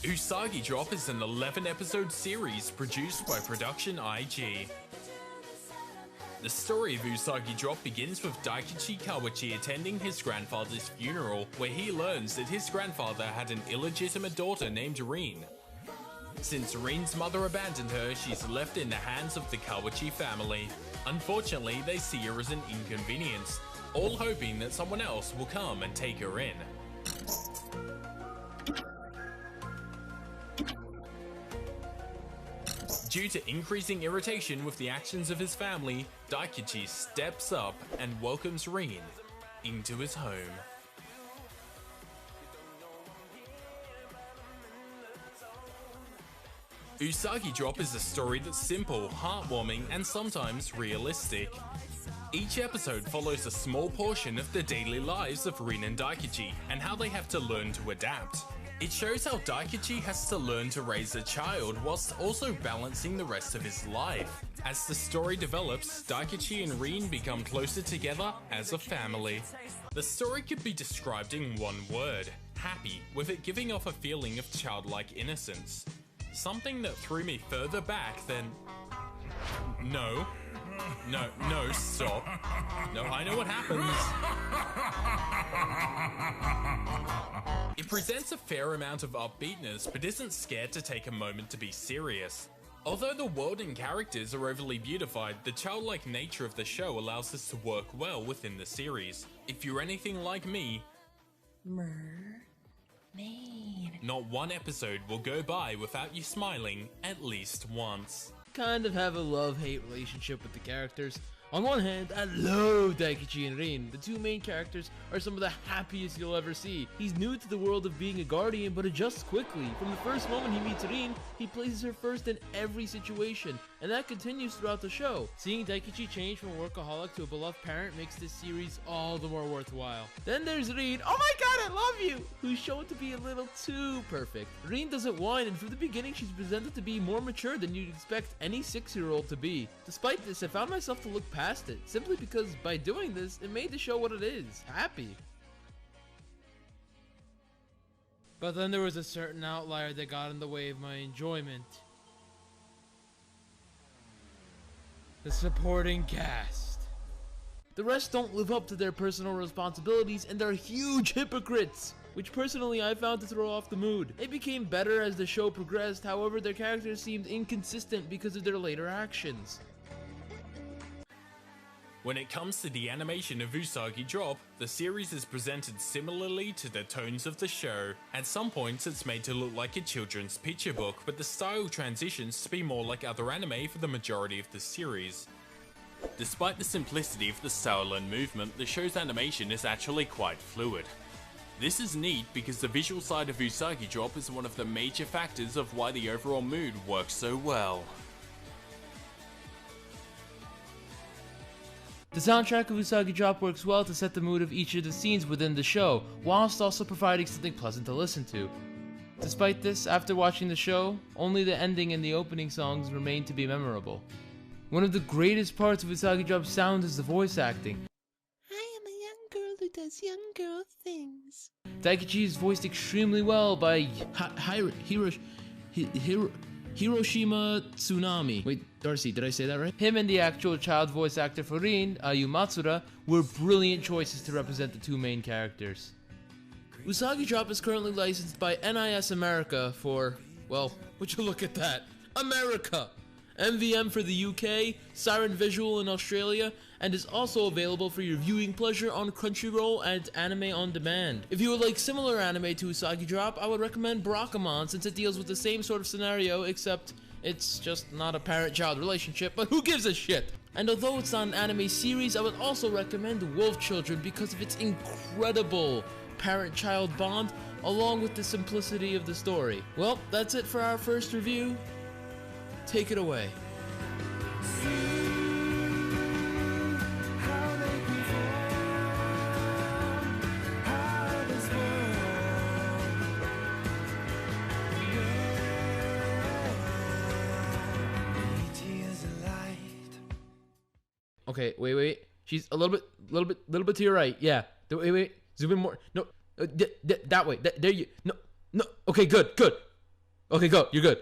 Usagi Drop is an 11-episode series produced by Production IG. The story of Usagi Drop begins with Daikichi Kawachi attending his grandfather's funeral, where he learns that his grandfather had an illegitimate daughter named Rin. Since Rin's mother abandoned her, she's left in the hands of the Kawachi family. Unfortunately, they see her as an inconvenience, all hoping that someone else will come and take her in. Due to increasing irritation with the actions of his family, Daikichi steps up and welcomes Rin into his home. Usagi Drop is a story that's simple, heartwarming, and sometimes realistic. Each episode follows a small portion of the daily lives of Rin and Daikichi, and how they have to learn to adapt. It shows how Daikichi has to learn to raise a child whilst also balancing the rest of his life. As the story develops, Daikichi and Rin become closer together as a family. The story could be described in one word: happy, with it giving off a feeling of childlike innocence. Something that threw me further back than... No, stop. No, I know what happens. It presents a fair amount of upbeatness, but isn't scared to take a moment to be serious. Although the world and characters are overly beautified, the childlike nature of the show allows this to work well within the series. If you're anything like me, not one episode will go by without you smiling at least once. Kind of have a love-hate relationship with the characters. On one hand, I love Daikichi and Rin. The two main characters are some of the happiest you'll ever see. He's new to the world of being a guardian, but adjusts quickly. From the first moment he meets Rin, he places her first in every situation, and that continues throughout the show. Seeing Daikichi change from a workaholic to a beloved parent makes this series all the more worthwhile. Then there's Rin, oh my god, I love you, who's shown to be a little too perfect. Rin doesn't whine, and from the beginning she's presented to be more mature than you'd expect any 6-year-old to be. Despite this, I found myself to look past it, simply because by doing this, it made the show what it is, happy. But then there was a certain outlier that got in the way of my enjoyment. The supporting cast. The rest don't live up to their personal responsibilities and they're huge hypocrites, which personally I found to throw off the mood. It became better as the show progressed, however their characters seemed inconsistent because of their later actions. When it comes to the animation of Usagi Drop, the series is presented similarly to the tones of the show. At some points it's made to look like a children's picture book, but the style transitions to be more like other anime for the majority of the series. Despite the simplicity of the style and movement, the show's animation is actually quite fluid. This is neat because the visual side of Usagi Drop is one of the major factors of why the overall mood works so well. The soundtrack of Usagi Drop works well to set the mood of each of the scenes within the show, whilst also providing something pleasant to listen to. Despite this, after watching the show, only the ending and the opening songs remain to be memorable. One of the greatest parts of Usagi Drop's sound is the voice acting. I am a young girl who does young girl things. Daikichi is voiced extremely well by Hiroshima Tsunami. Wait, Darcy, did I say that right? Him and the actual child voice actor for Rin, Ayu Matsuda, were brilliant choices to represent the two main characters. Usagi Drop is currently licensed by NIS America for, well, would you look at that? America! MVM for the UK, Siren Visual in Australia, and is also available for your viewing pleasure on Crunchyroll and Anime On Demand. If you would like similar anime to Usagi Drop, I would recommend Barakamon since it deals with the same sort of scenario, except it's just not a parent-child relationship, but who gives a shit? And although it's not an anime series, I would also recommend Wolf Children because of its incredible parent-child bond, along with the simplicity of the story. Well, that's it for our first review. Take it away. Okay, wait. She's a little bit to your right. Yeah. Wait. Zoom in more. No. That way. There you. No. Okay. Good. Okay, go. You're good.